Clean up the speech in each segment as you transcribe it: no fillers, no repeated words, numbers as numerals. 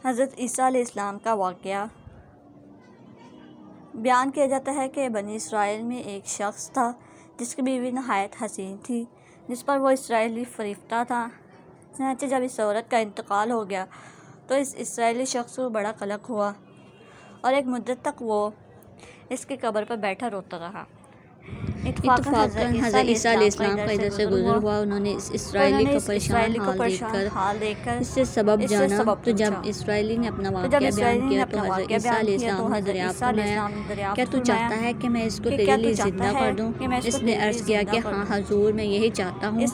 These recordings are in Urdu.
حضرت عیسیٰ علیہ السلام کا واقعہ بیان کیا جاتا ہے کہ بنی اسرائیل میں ایک شخص تھا جس کی بیوی نہایت حسین تھی، جس پر وہ اسرائیلی فریفتہ تھا۔ چنانچہ جب اس عورت کا انتقال ہو گیا تو اس اسرائیلی شخص کو بڑا قلق ہوا اور ایک مدت تک وہ اس کی قبر پر بیٹھا روتا رہا۔ اتفاقاً حضرت عیسیٰ علیہ السلام کا ادھر سے گزر ہوا۔ انہوں نے اس اسرائیلی کو پریشان حال دیکھ کر اس سے سبب جانا، تو جب اسرائیلی نے اپنا واقعہ بیان کیا تو حضرت عیسیٰ علیہ السلام نے دریافت فرمایا، کیا تو چاہتا ہے کہ میں اس کو تیرے لیے زندہ کر دوں؟ اس نے عرض کیا کہ ہاں حضور، میں یہی چاہتا ہوں۔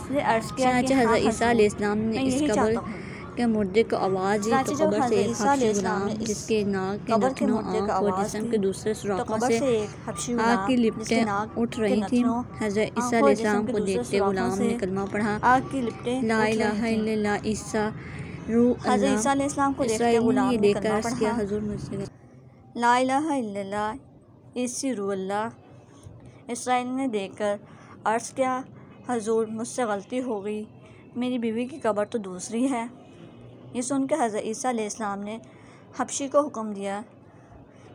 چنانچہ حضرت عیسیٰ علیہ السلام نے اس قبر کے مردے کو آواز دی تو قبر سے ایک حبشی غلام، جس کے ناک کے نتنوں، آنکھ اور جسم کے دوسرے سوراخوں سے آگ کی لپٹیں اٹھ رہی تھیں۔ حضرت عیسیٰ علیہ السلام کو دیکھتے غلام نے کلمہ پڑھا، لا الہ الا اللہ عیسیٰ روح اللہ۔ اسرائیلی نے یہ دیکھ کر عرض کیا، حضور مجھ سے لا الہ الا اللہ عیسی روح اللہ۔ اسرائیلی نے دیکھ کر عرض کیا، حضور مجھ سے غلطی ہو گئی، میری بیوی کی قبر تو دوسری ہے۔ یہ سن کے حضرت عیسیٰ علیہ السلام نے حبشی کو حکم دیا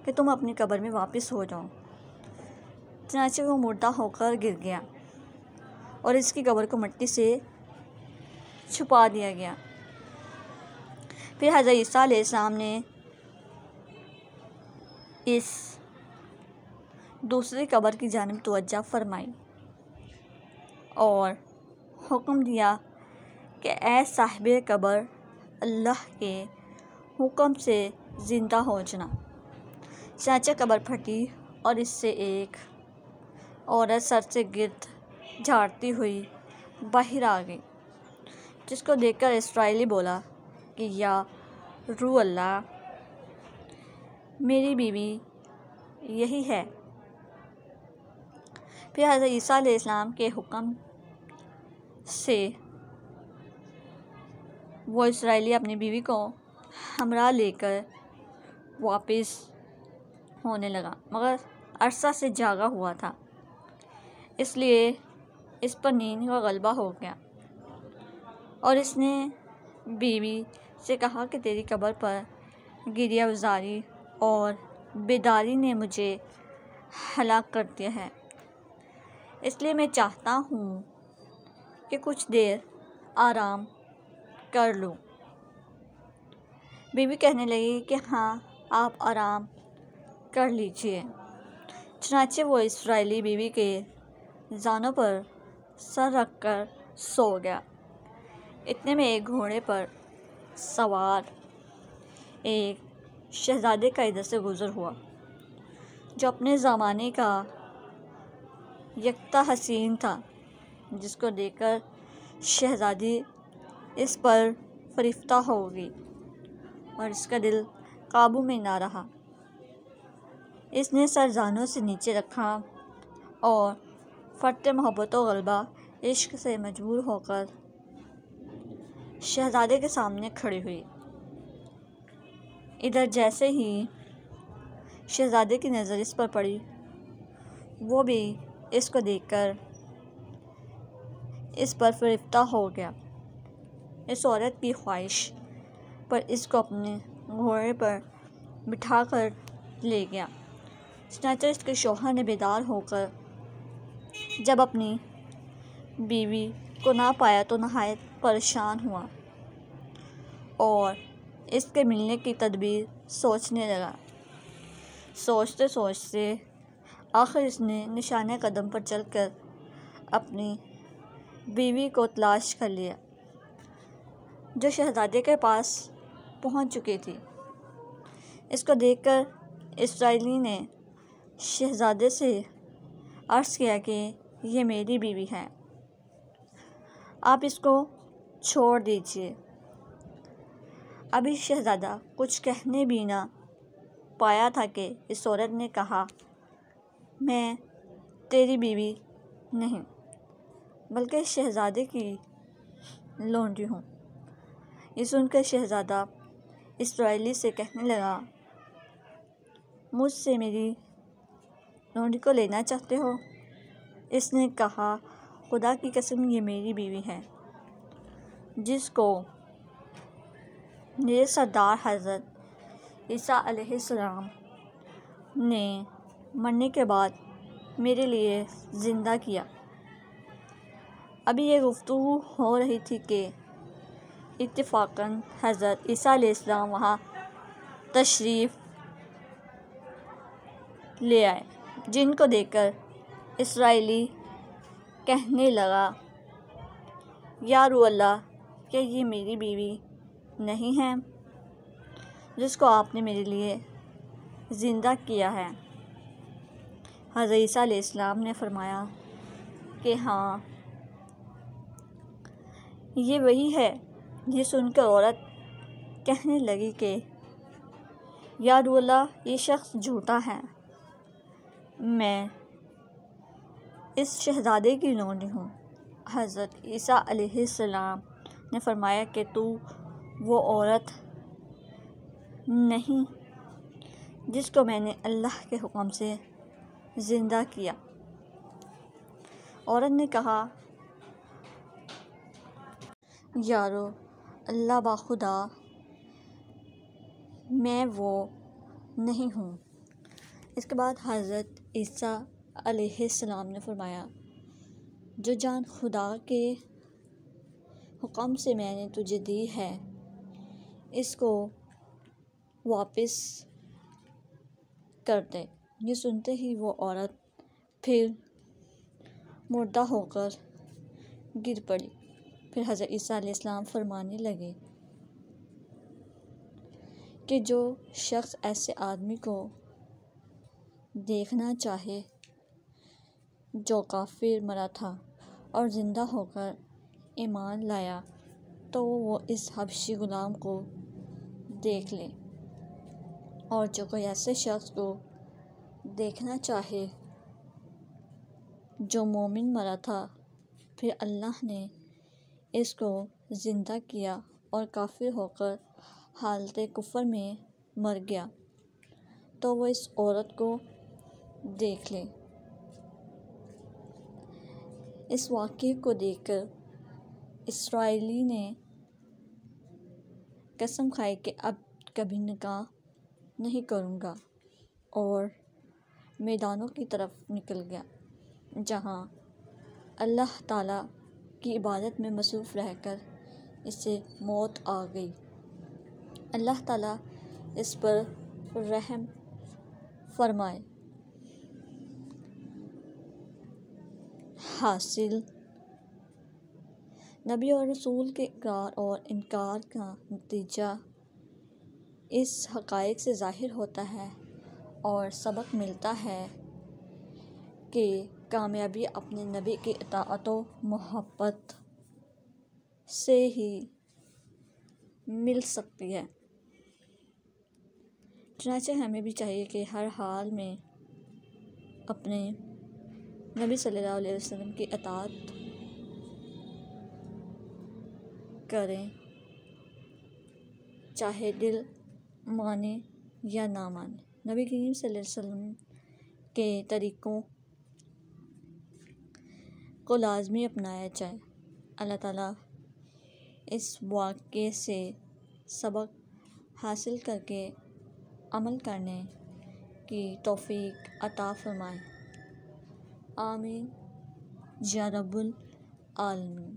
کہ تم اپنی قبر میں واپس ہو جاؤ۔ چنانچہ وہ مردہ ہو کر گر گیا اور اس کی قبر کو مٹی سے چھپا دیا گیا۔ پھر حضرت عیسیٰ علیہ السلام نے اس دوسری قبر کی جانب توجہ فرمائی اور حکم دیا کہ اے صاحب قبر، اللہ کے حکم سے زندہ ہو جانا۔ چنانچہ قبر پھٹی اور اس سے ایک عورت سر سے گرد جھاڑتی ہوئی باہر آ گئی، جس کو دیکھ کر اسرائیلی بولا کہ یا روح اللہ، میری بیوی یہی ہے۔ پھر حضرت عیسیٰ علیہ السلام کے حکم سے وہ اسرائیلی اپنی بیوی کو ہمراہ لے کر واپس ہونے لگا، مگر عرصہ سے جاگا ہوا تھا، اس لیے اس پر نیند کا غلبہ ہو گیا اور اس نے بیوی سے کہا کہ تیری قبر پر گریہ وزاری اور بیداری نے مجھے ہلاک کر دیا ہے، اس لیے میں چاہتا ہوں کہ کچھ دیر آرام کر لوں۔ بیوی کہنے لگی کہ ہاں، آپ آرام کر لیجئے۔ چنانچہ وہ اسرائیلی بیوی کے زانوں پر سر رکھ کر سو گیا۔ اتنے میں ایک گھوڑے پر سوار ایک شہزادے کا ادھر سے گزر ہوا، جو اپنے زمانے کا یکتا حسین تھا، جس کو دیکھ کر شہزادی اس پر فریفتہ ہو گئی اور اس کا دل قابو میں نہ رہا۔ اس نے سر زانوں سے نیچے رکھا اور فرط محبت و غلبہ عشق سے مجبور ہو کر شہزادے کے سامنے کھڑی ہوئی۔ ادھر جیسے ہی شہزادے کی نظر اس پر پڑی، وہ بھی اس کو دیکھ کر اس پر فریفتہ ہو گیا۔ اس عورت کی خواہش پر اس کو اپنے گھوڑے پر بٹھا کر لے گیا۔ چنانچہ اس کے شوہر نے بیدار ہو کر جب اپنی بیوی کو نہ پایا تو نہایت پریشان ہوا اور اس کے ملنے کی تدبیر سوچنے لگا۔ سوچتے سوچتے آخر اس نے نشانِ قدم پر چل کر اپنی بیوی کو تلاش کر لیا، جو شہزادے کے پاس پہنچ چکی تھی۔ اس کو دیکھ کر اسرائیلی نے شہزادے سے عرض کیا کہ یہ میری بیوی ہے، آپ اس کو چھوڑ دیجئے۔ ابھی شہزادہ کچھ کہنے بھی نہ پایا تھا کہ اس عورت نے کہا، میں تیری بیوی نہیں بلکہ شہزادے کی لونڈی ہوں۔ یہ سن کر شہزادہ اسرائیلی سے کہنے لگا، مجھ سے میری لونڈی کو لینا چاہتے ہو؟ اس نے کہا، خدا کی قسم یہ میری بیوی ہے، جس کو میرے سردار حضرت عیسیٰ علیہ السلام نے مرنے کے بعد میرے لیے زندہ کیا۔ ابھی یہ گفتگو ہو رہی تھی کہ اتفاقاً حضرت عیسیٰ علیہ السلام وہاں تشریف لے آئے، جن کو دیکھ کر اسرائیلی کہنے لگا، یا روح اللہ، کیا یہ میری بیوی نہیں ہے جس کو آپ نے میرے لیے زندہ کیا ہے؟ حضرت عیسیٰ علیہ السلام نے فرمایا کہ ہاں، یہ وہی ہے۔ یہ سن کر عورت کہنے لگی کہ یا روح اللہ، یہ شخص جھوٹا ہے، میں اس شہزادے کی لونڈی ہوں۔ حضرت عیسیٰ علیہ السلام نے فرمایا کہ تو وہ عورت نہیں جس کو میں نے اللہ کے حکم سے زندہ کیا۔ عورت نے کہا، یارو اللہ باخدا، میں وہ نہیں ہوں۔ اس کے بعد حضرت عیسیٰ علیہ السلام نے فرمایا، جو جان خدا کے حکم سے میں نے تجھے دی ہے، اس کو واپس کر دے۔ یہ سنتے ہی وہ عورت پھر مردہ ہو کر گر پڑی۔ پھر حضرت عیسیٰ علیہ السلام فرمانے لگے کہ جو شخص ایسے آدمی کو دیکھنا چاہے جو کافر مرا تھا اور زندہ ہو کر ایمان لایا، تو وہ اس حبشی غلام کو دیکھ لے، اور جو کوئی ایسے شخص کو دیکھنا چاہے جو مومن مرا تھا، پھر اللہ نے اس کو زندہ کیا اور کافر ہو کر حالت کفر میں مر گیا، تو وہ اس عورت کو دیکھ لے۔ اس واقعے کو دیکھ کر اسرائیلی نے قسم کھائی کہ اب کبھی نکاح نہیں کروں گا، اور میدانوں کی طرف نکل گیا، جہاں اللہ تعالیٰ کی عبادت میں مصروف رہ کر اسے موت آ گئی۔ اللہ تعالیٰ اس پر رحم فرمائے۔ حاصل، نبی اور رسول کے اقرار اور انکار کا نتیجہ اس حقائق سے ظاہر ہوتا ہے اور سبق ملتا ہے کہ کامیابی اپنے نبی کی اطاعت و محبت سے ہی مل سکتی ہے۔ چنانچہ ہمیں بھی چاہیے کہ ہر حال میں اپنے نبی صلی اللہ علیہ وسلم کی اطاعت کریں، چاہے دل مانے یا نہ مانے۔ نبی کریم صلی اللہ علیہ وسلم کے طریقوں کو لازمی اپنایا جائے۔ اللہ تعالیٰ اس واقعے سے سبق حاصل کر کے عمل کرنے کی توفیق عطا فرمائے۔ آمین یا رب العالمین۔